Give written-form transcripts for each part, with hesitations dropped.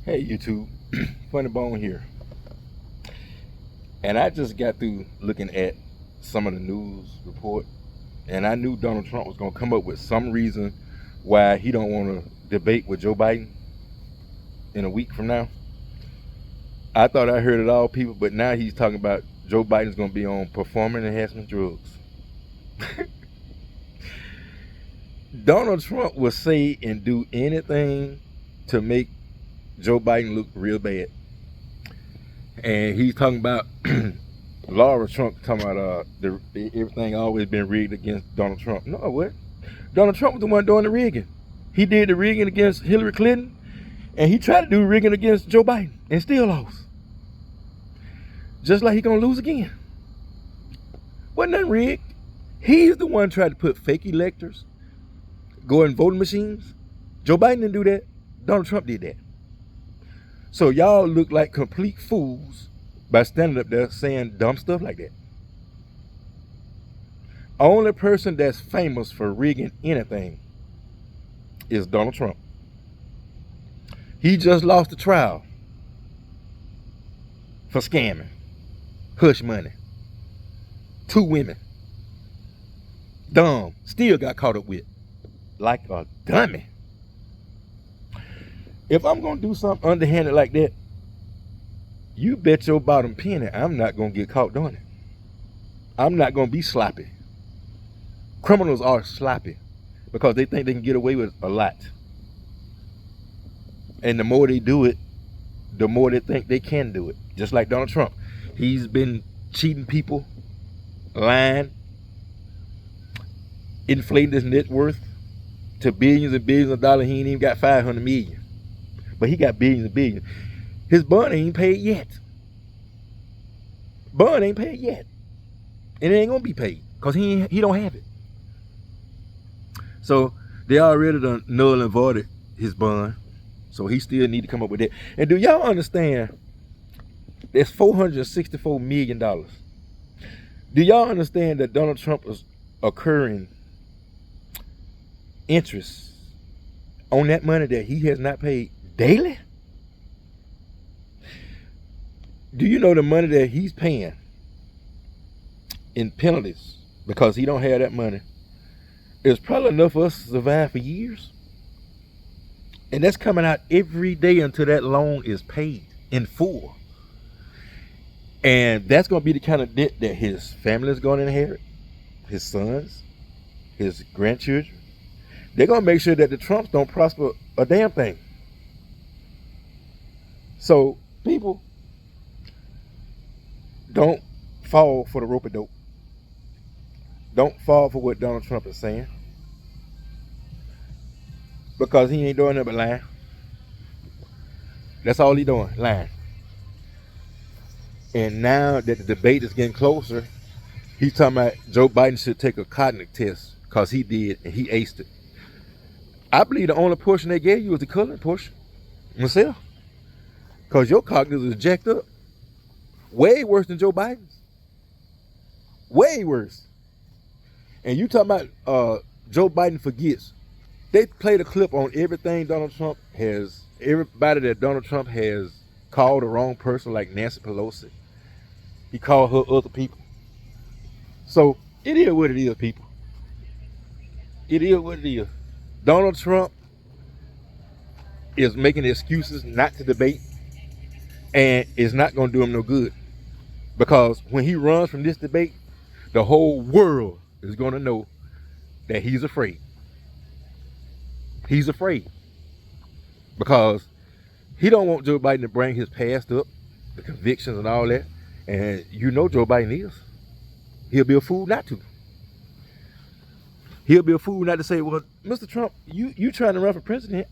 Hey YouTube, Funny Bone here. And I just got through looking at some of the news report, and I knew Donald Trump was gonna come up with some reason why he don't want to debate with Joe Biden in a week from now. I thought I heard it all, people, but now he's talking about Joe Biden's gonna be on performance enhancement drugs. Donald Trump will say and do anything to make Joe Biden look real bad. And he's talking about Laura Trump talking about everything always been rigged against Donald Trump. No, what? Donald Trump was the one doing the rigging. He did the rigging against Hillary Clinton, and he tried to do rigging against Joe Biden and still lost. Just like he gonna lose again. Wasn't nothing rigged. He's the one tried to put fake electors, go in voting machines. Joe Biden didn't do that. Donald Trump did that. So y'all look like complete fools by standing up there saying dumb stuff like that. Only person that's famous for rigging anything is Donald Trump. He just lost the trial for scamming, hush money, 2 women. Dumb, still got caught up with like a dummy. If I'm gonna do something underhanded like that, you bet your bottom penny I'm not gonna get caught doing it. I'm not gonna be sloppy. Criminals are sloppy because they think they can get away with a lot. And the more they do it, the more they think they can do it. Just like Donald Trump. He's been cheating people, lying, inflating his net worth to billions and billions of dollars. He ain't even got 500 million. But he got billions and billions. His bond ain't paid yet. Bond ain't paid yet. And it ain't gonna be paid because he don't have it. So they already done null and voided his bond. So he still need to come up with it. And do y'all understand there's $464 million. Do y'all understand that Donald Trump is accruing interest on that money that he has not paid daily? Do you know the money that he's paying in penalties because he don't have that money is probably enough for us to survive for years? And that's coming out every day until that loan is paid in full. And that's going to be the kind of debt that his family is going to inherit, his sons, his grandchildren. They're going to make sure that the Trumps don't prosper a damn thing. So, people, don't fall for the rope-a-dope. Don't fall for what Donald Trump is saying. Because he ain't doing nothing but lying. That's all he doing, lying. And now that the debate is getting closer, he's talking about Joe Biden should take a cognitive test because he did and he aced it. I believe the only portion they gave you was the coloring portion myself. Because your cognitive is jacked up. Way worse than Joe Biden's. Way worse. And you talking about Joe Biden forgets. They played a clip on everything Donald Trump has, everybody that Donald Trump has called the wrong person, like Nancy Pelosi. He called her other people. So it is what it is, people. It is what it is. Donald Trump is making excuses not to debate, and it's not going to do him no good. Because when he runs from this debate, the whole world is going to know that he's afraid. He's afraid. Because he don't want Joe Biden to bring his past up, the convictions and all that. And you know Joe Biden is. He'll be a fool not to. He'll be a fool not to say, well, Mr. Trump, you trying to run for president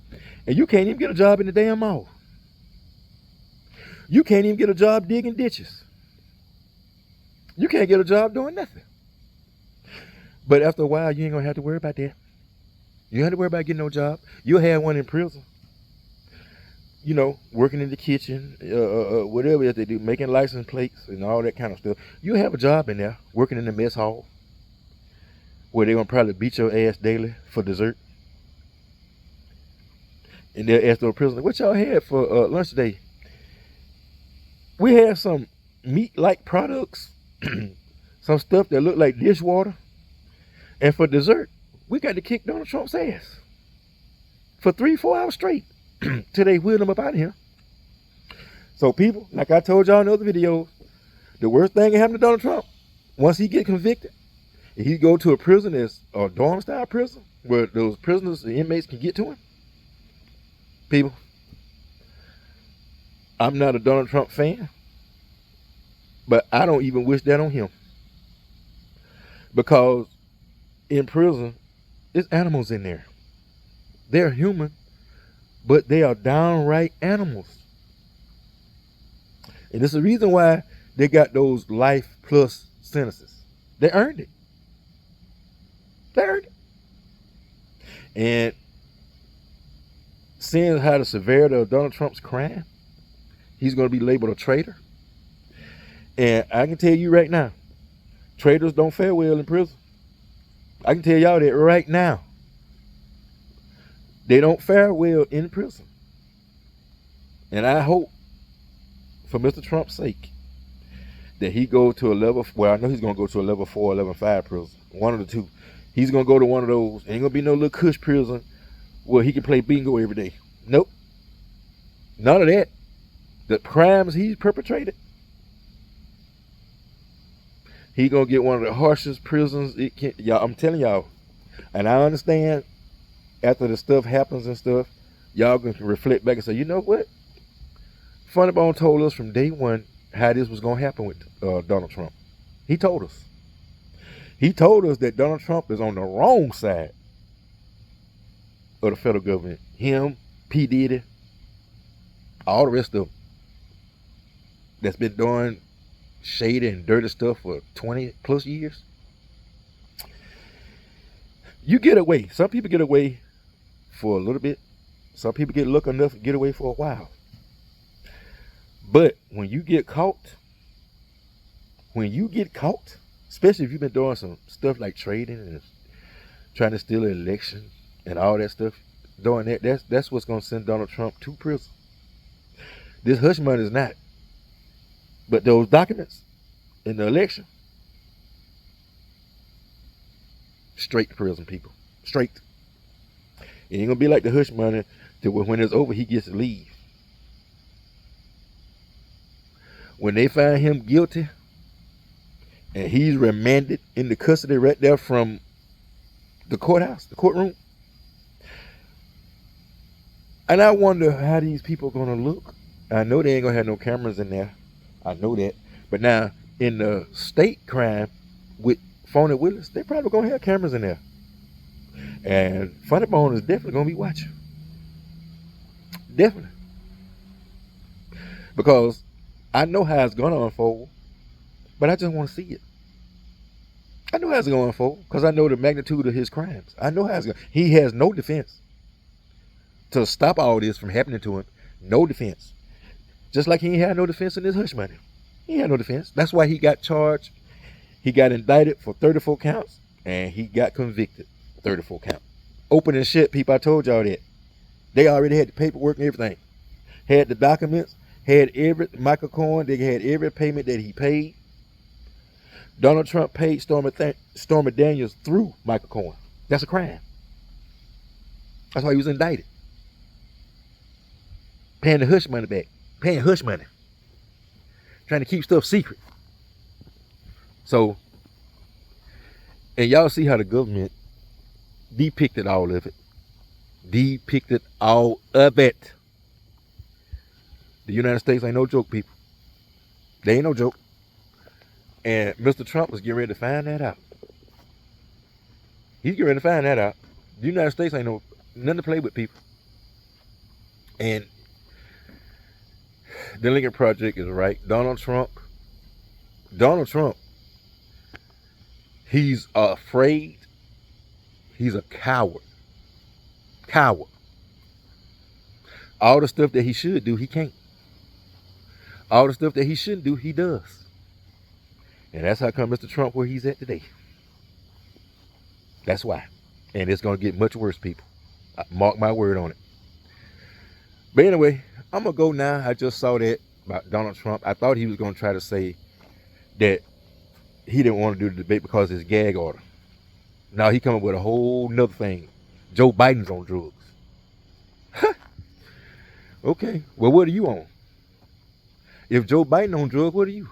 and you can't even get a job in the damn mall. You can't even get a job digging ditches. You can't get a job doing nothing. But after a while, you ain't gonna have to worry about that. You don't have to worry about getting no job. You'll have one in prison. You know, working in the kitchen, whatever they do, making license plates and all that kind of stuff. You'll have a job in there, working in the mess hall, where they're gonna probably beat your ass daily for dessert. And they asked the prisoner, what y'all had for lunch today? We had some meat-like products, some stuff that looked like dishwater. And for dessert, we got to kick Donald Trump's ass for 3-4 hours straight till they wheeled him up out of here. So people, like I told y'all in other videos, the worst thing that happened to Donald Trump, once he get convicted, he go to a prison that's a dorm-style prison where those prisoners and inmates can get to him. People, I'm not a Donald Trump fan, but I don't even wish that on him. Because in prison, there's animals in there. They're human, but they are downright animals. And this is the reason why they got those life plus sentences. They earned it. They earned it. And seeing how the severity of Donald Trump's crime, he's going to be labeled a traitor. And I can tell you right now, traitors don't fare well in prison. I can tell y'all that right now. They don't fare well in prison. And I hope, for Mr. Trump's sake, that he go to a level, well, I know he's going to go to a level 4, level 5 prison. One of the two. He's going to go to one of those. Ain't going to be no little cush prison where he can play bingo every day. Nope. None of that. The crimes he's perpetrated, he going to get one of the harshest prisons it can. Y'all, I'm telling y'all. And I understand after the stuff happens and stuff, y'all can reflect back and say, you know what? Funny Bone told us from day one how this was going to happen with Donald Trump. He told us. He told us that Donald Trump is on the wrong side of the federal government. Him, P. Diddy, all the rest of them that's been doing shady and dirty stuff for 20 plus years. You get away. Some people get away for a little bit. Some people get lucky enough to get away for a while. But when you get caught, especially if you've been doing some stuff like trading and trying to steal an election and all that stuff, doing that, that's what's going to send Donald Trump to prison. This hush money is not. But those documents in the election, straight to prison, people. Straight. It ain't going to be like the hush money that when it's over, he gets to leave. When they find him guilty and he's remanded into custody right there from the courthouse, the courtroom. And I wonder how these people are going to look. I know they ain't going to have no cameras in there. I know that. But now, in the state crime with Phony Willis, they probably going to have cameras in there. And Funny Bone is definitely going to be watching. Definitely. Because I know how it's going to unfold, but I just want to see it. I know how it's going to unfold because I know the magnitude of his crimes. I know how it's going to. He has no defense to stop all this from happening to him. No defense. Just like he ain't had no defense in his hush money. He had no defense. That's why he got charged. He got indicted for 34 counts and he got convicted 34 counts. Open and shut, people. I told y'all that. They already had the paperwork and everything. Had the documents. Had every Michael Cohen. They had every payment that he paid. Donald Trump paid Stormy Daniels through Michael Cohen. That's a crime. That's why he was indicted. Paying the hush money back. Paying hush money. Trying to keep stuff secret. So, and y'all see how the government depicted all of it. Depicted all of it. The United States ain't no joke, people. They ain't no joke. And Mr. Trump was getting ready to find that out. He's getting ready to find that out. The United States ain't no nothing to play with, people. And the Lincoln Project is right. Donald Trump, he's afraid. He's a coward. Coward. All the stuff that he should do, he can't. All the stuff that he shouldn't do, he does. And that's how come Mr. Trump where he's at today. That's why. And it's going to get much worse, people. Mark my word on it. But anyway, I'm gonna go now. I just saw that about Donald Trump. I thought he was gonna try to say that he didn't want to do the debate because of his gag order. Now he come up with a whole nother thing. Joe Biden's on drugs. Okay, well, what are you on? If Joe Biden on drugs, what are you?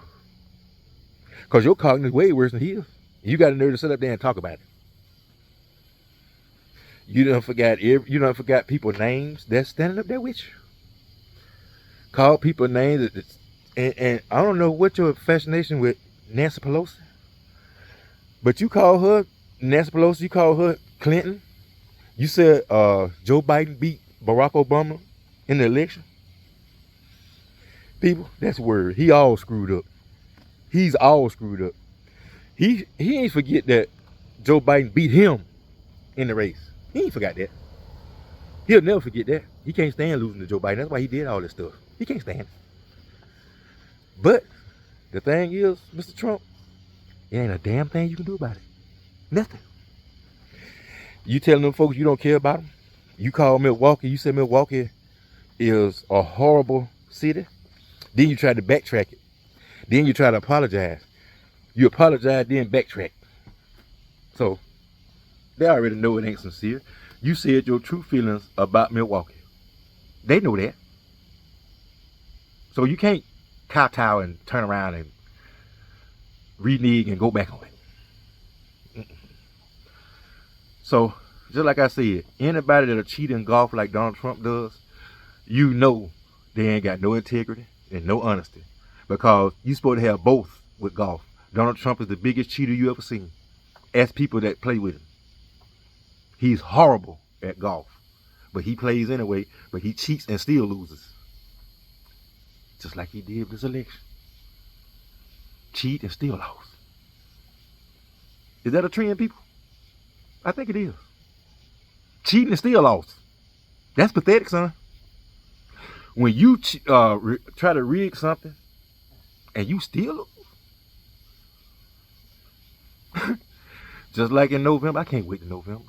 Because your cognitive is way worse than his. You got a nerve to sit up there and talk about it. You done forgot people's names that's standing up there with you. Call people names and I don't know what your fascination with Nancy Pelosi. But you call her Nancy Pelosi, you call her Clinton. You said Joe Biden beat Barack Obama in the election. People, that's word. He all screwed up. He's all screwed up. He ain't forget that Joe Biden beat him in the race. He ain't forgot that. He'll never forget that. He can't stand losing to Joe Biden. That's why he did all this stuff. He can't stand it. But the thing is, Mr. Trump, it ain't a damn thing you can do about it. Nothing. You telling them folks you don't care about them? You call Milwaukee, you say Milwaukee is a horrible city. Then you try to backtrack it. Then you try to apologize. You apologize, then backtrack. So, they already know it ain't sincere. You said your true feelings about Milwaukee. They know that. So you can't kowtow and turn around and renege and go back on it. So, just like I said, anybody that'll cheat in golf like Donald Trump does, you know they ain't got no integrity and no honesty. Because you're supposed to have both with golf. Donald Trump is the biggest cheater you ever seen. Ask people that play with him. He's horrible at golf. But he plays anyway, but he cheats and still loses. Just like he did with this election. Cheat and still lost. Is that a trend, people? I think it is. Cheating and still lost. That's pathetic, son. When you try to rig something and you still lose. Just like in November, I can't wait to November.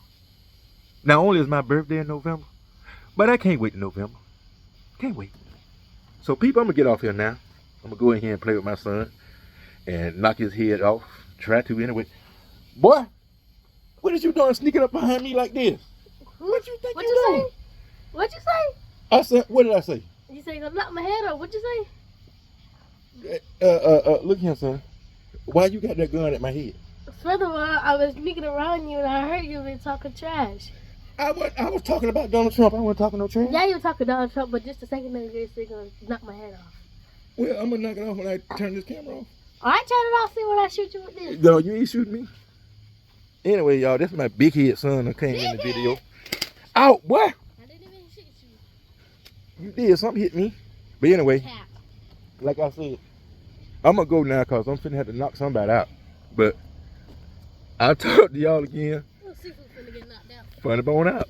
Not only is my birthday in November, but I can't wait to November. Can't wait. So people, I'm gonna get off here now. I'm gonna go in here and play with my son and knock his head off. Try to anyway. Boy, what is you doing sneaking up behind me like this? What you think you doing? What'd you say? I said, what did I say? You say you're gonna knock my head off. What'd you say? Look here, son. Why you got that gun at my head? First of all, I was sneaking around you and I heard you been talking trash. I was talking about Donald Trump. I wasn't talking no trash. Yeah, you were talking Donald Trump, but just a second ago you said you're gonna knock my head off. Well, I'm gonna knock it off when I turn this camera off. Alright, turn it off. See when I shoot you with this. No, you ain't shooting me. Anyway, y'all, this is my big head son that came in the video. Ow, boy! I didn't even shoot you. You did. Something hit me. But anyway, Cap. like I said, I'm gonna go now because I'm finna have to knock somebody out. But I'll talk to y'all again. Seafood finna get knocked out. Funny bone out.